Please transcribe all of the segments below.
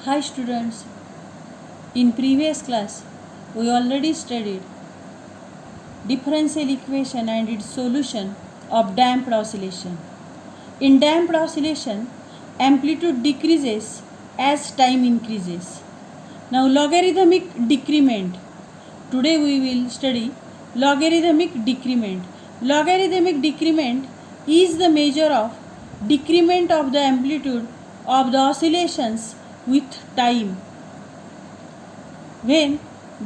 Hi students, in previous class we already studied differential equation and its solution of damped oscillation. In damped oscillation, amplitude decreases as time increases. Now logarithmic decrement. Today we will study logarithmic decrement. Logarithmic decrement is the measure of decrement of the amplitude of the oscillations with time. When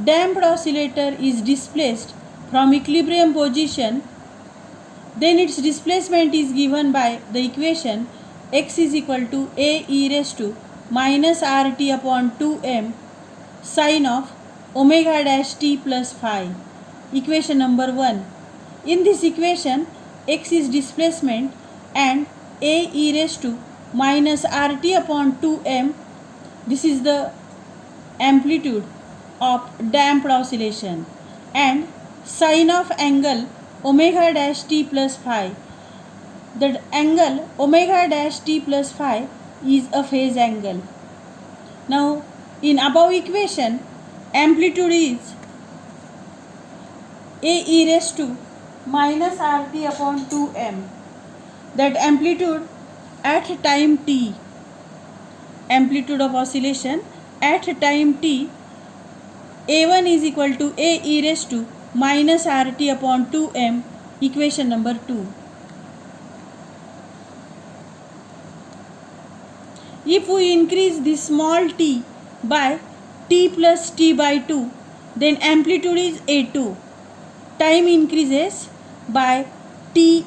damped oscillator is displaced from equilibrium position, then its displacement is given by the equation x is equal to a e raised to minus rt upon 2m sine of omega dash t plus phi. Equation number 1. In this equation, x is displacement and a e raised to minus rt upon 2m, this is the amplitude of damped oscillation, and sine of angle omega dash t plus phi. The angle omega dash t plus phi is a phase angle. Now in above equation, amplitude is a e raised to minus rt upon 2m. That amplitude at time t, amplitude of oscillation at time t, a1 is equal to a e raised to minus rt upon 2m, equation number 2. If we increase this small t by t plus t by 2, then amplitude is a2. Time increases by t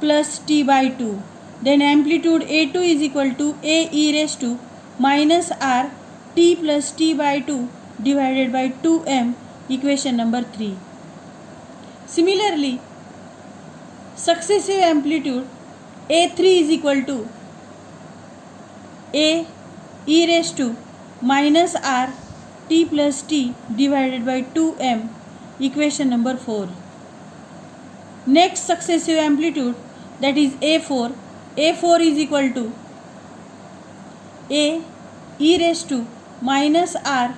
plus t by 2. Then amplitude a2 is equal to a e raised to minus r t plus t by 2 divided by 2m, equation number 3. Similarly, successive amplitude a3 is equal to a e raised to minus r t plus t divided by 2m, equation number 4. Next successive amplitude, that is a4. a4 is equal to a e raised to minus r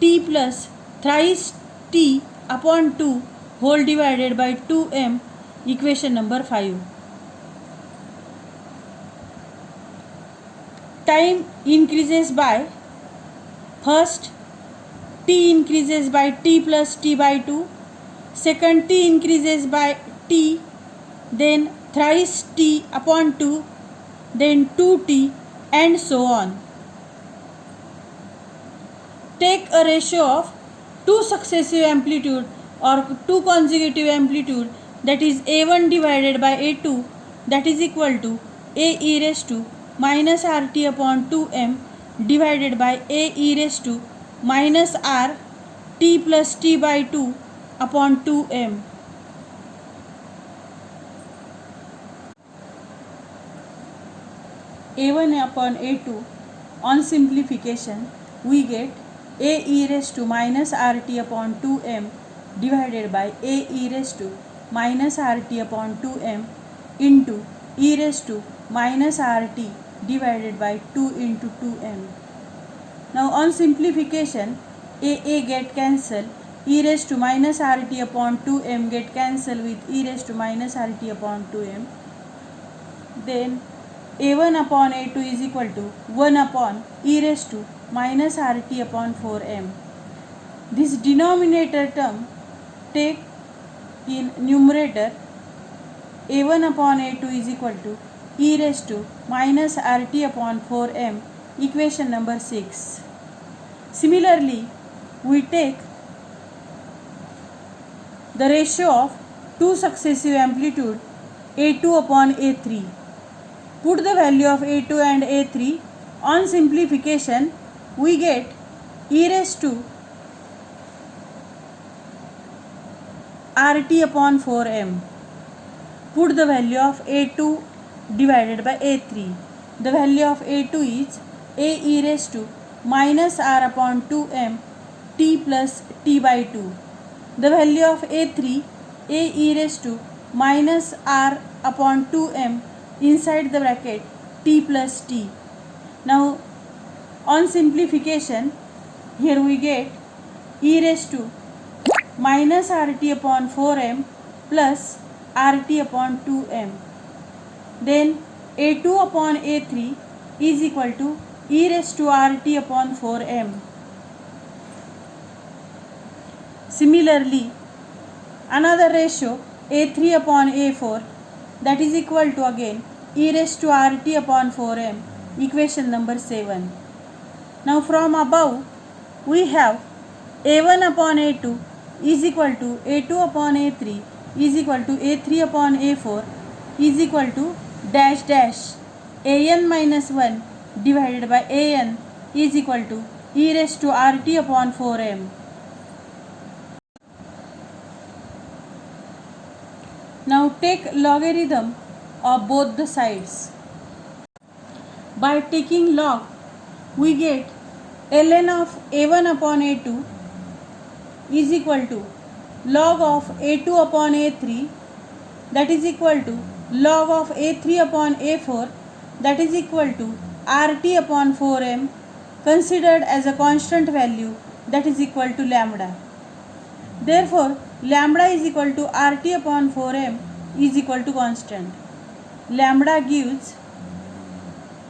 t plus thrice t upon 2 whole divided by 2m, equation number 5. Time increases by, first t increases by t plus t by 2, second t increases by t, then thrice t upon 2, then 2t, and so on. Take a ratio of two successive amplitude or two consecutive amplitude, that is a1 divided by a2, that is equal to a e raised to minus rt upon 2m divided by a e raised to minus r t plus t by 2 upon 2m. a1 upon a2, on simplification we get a e raised to minus rt upon 2m divided by a e raised to minus rt upon 2m into e raised to minus rt divided by 2 into 2m. Now on simplification, a get cancelled, e raised to minus rt upon 2m get cancelled with e raised to minus rt upon 2m. Then a1 upon a2 is equal to 1 upon e raised to minus rt upon 4m. This denominator term take in numerator, a1 upon a2 is equal to e raised to minus rt upon 4m, equation number 6. Similarly, we take the ratio of two successive amplitude a2 upon a3. Put the value of a2 and a3. On simplification, we get e raised to rt upon 4m. Put the value of a2 divided by a3. The value of a2 is a e raised to minus r upon 2m t plus t by 2. The value of a3, a e raised to minus r upon 2m inside the bracket t plus t. Now On simplification, here we get e raised to minus RT upon 4m plus RT upon 2m. Then A2 upon A3 is equal to e raised to RT upon 4m. Similarly, another ratio A3 upon A4, that is equal to again e raised to RT upon 4m, equation number 7. Now from above we have A1 upon A2 is equal to A2 upon A3 is equal to A3 upon A4 is equal to dash dash an minus 1 divided by an is equal to e raised to RT upon 4m. Now take logarithm of both the sides. By taking log, we get ln of a1 upon a2 is equal to log of a2 upon a3, that is equal to log of a3 upon a4, that is equal to RT upon 4m, considered as a constant value, that is equal to lambda. Therefore, lambda is equal to RT upon 4m is equal to constant. Lambda gives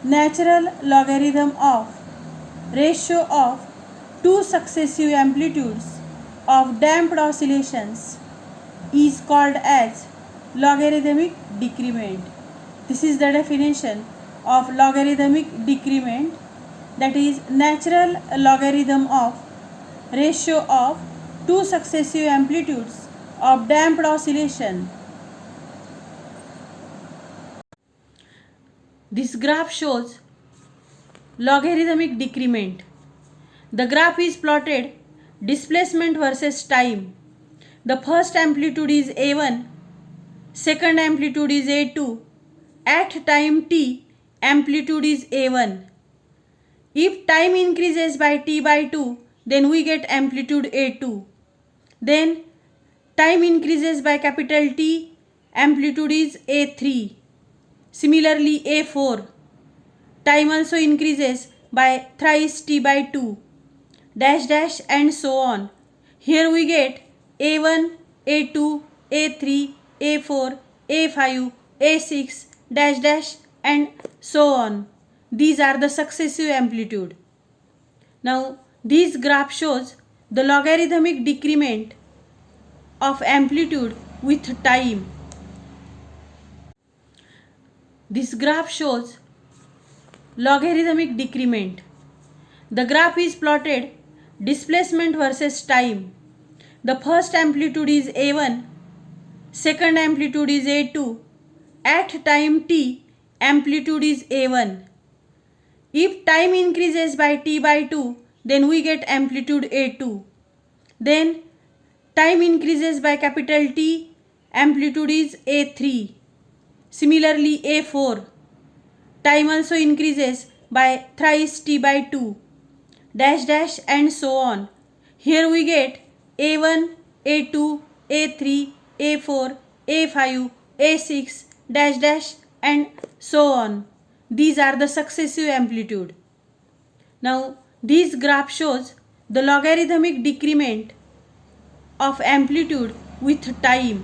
natural logarithm of ratio of two successive amplitudes of damped oscillations is called as logarithmic decrement. This is the definition of logarithmic decrement, that is natural logarithm of ratio of two successive amplitudes of damped oscillation. This graph shows logarithmic decrement. The graph is plotted displacement versus time. The first amplitude is A1, second amplitude is A2. At time t, amplitude is A1. If time increases by t by 2, then we get amplitude A2. Then time increases by capital T, amplitude is A3. Similarly, A4, time also increases by thrice t by 2, dash dash and so on. Here we get A1, A2, A3, A4, A5, A6, dash dash and so on. These are the successive amplitude. Now, this graph shows the logarithmic decrement of amplitude with time. This graph shows logarithmic decrement. The graph is plotted displacement versus time. The first amplitude is A1, second amplitude is A2. At time t, amplitude is A1. If time increases by t by 2, then we get amplitude A2. Then time increases by capital T, amplitude is A3. Similarly, A4, time also increases by thrice t by 2, dash dash and so on. Here we get A1, A2, A3, A4, A5, A6, dash dash and so on. These are the successive amplitude. Now, this graph shows the logarithmic decrement of amplitude with time.